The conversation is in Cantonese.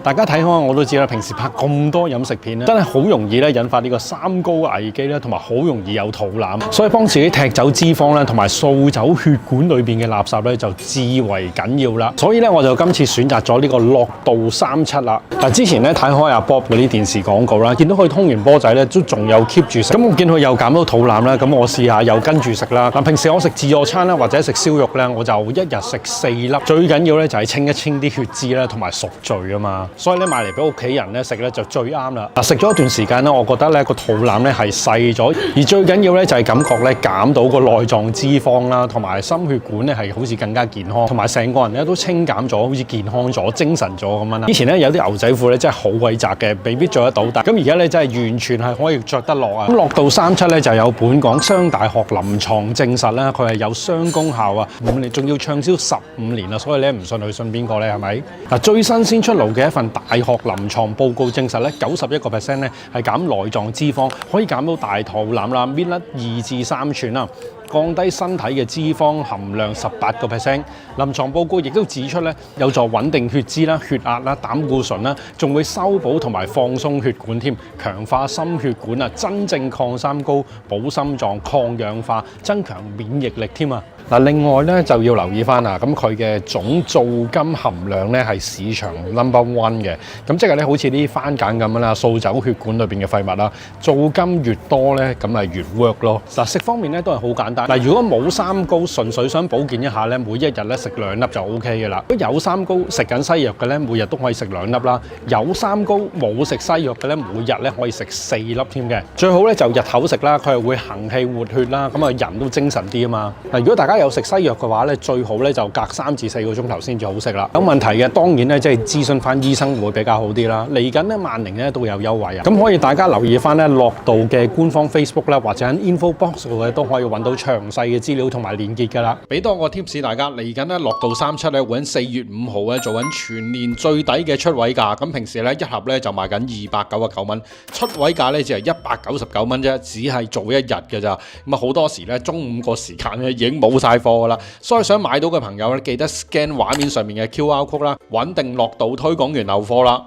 大家睇開我都知啦，平時拍咁多飲食片咧，真係好容易咧引發呢個三高危機咧，同埋好容易有肚腩。所以幫自己踢走脂肪咧，同埋掃走血管裏邊嘅垃圾咧，就至為緊要啦。所以咧，我就今次選擇咗呢個樂道37啦。嗱，之前咧睇開阿 Bob 嗰啲電視廣告啦，見到佢通完波仔咧，都仲有 keep 住食。咁我見佢又減到肚腩啦，咁我試下又跟住食啦。嗱，平時我食自助餐啦，或者食燒肉咧，我就一日食4粒。最緊要咧就係清一清啲血脂啦，同埋贖罪啊嘛。所以咧買嚟俾屋企人咧食咧就最啱啦。嗱，食咗一段時間咧，我覺得咧個肚腩咧係細咗，而最緊要咧就係感覺咧減到個內臟脂肪啦，同埋心血管咧係好似更加健康，同埋成個人咧都清減咗，好似健康咗、精神咗咁樣啦。以前咧有啲牛仔褲咧真係好鬼窄嘅，未必着得到，但咁而家咧真係完全係可以着得落啊！咁樂道37咧就有本港雙大學臨床證實啦，佢係有雙功效啊，咁你仲要暢銷15年啦，所以咧唔信佢信邊個咧係咪？嗱，最新鮮出爐嘅一份大學臨床報告證實咧，91% 咧係減內臟脂肪，可以減到大肚腩啦，搣甩2至3寸啦。降低身體嘅脂肪含量18%。臨床報告亦都指出咧，有助穩定血脂啦、血壓啦、膽固醇啦，仲會修補同埋放鬆血管添，強化心血管啊，真正抗三高、保心臟、抗氧化、增強免疫力添啊！嗱，另外咧就要留意翻啊，咁佢嘅總皂苷含量咧係市場 No.1 嘅，咁即係咧好似啲番梘咁樣啦，掃走血管裏邊嘅廢物啦，皂苷越多咧，咁咪越 work 咯。嗱，食方面咧都係好簡單。嗱，如果冇三高，純粹想保健一下咧，每一日咧食2粒就 OK 嘅啦。如果有三高食緊西藥嘅咧，每日都可以食2粒啦。有三高冇食西藥嘅咧，每日咧可以食4粒添嘅。最好咧就日頭食啦，佢係會行氣活血啦，咁啊人都精神啲啊嘛。嗱，如果大家有食西藥嘅話咧，最好咧就隔3至4個鐘頭先至好食啦。有問題嘅當然咧即係諮詢翻醫生會比較好啲啦。嚟緊咧萬寧咧都有優惠啊，咁可以大家留意翻咧樂道嘅官方 Facebook 啦，或者喺 info box 度咧都可以揾到詳細嘅資料同埋連結㗎啦。俾多個 tips 大家，嚟緊咧樂道37咧會喺4月5號咧做緊全年最抵嘅出位價。咁平時咧一盒咧就賣緊299蚊，出位價咧只係199蚊啫，只係做一日㗎咋。咁啊好多時咧中午個時間咧已經冇晒貨㗎啦，所以想買到嘅朋友咧記得 scan 畫面上面嘅 QR code 啦，穩定樂道推廣完留貨啦。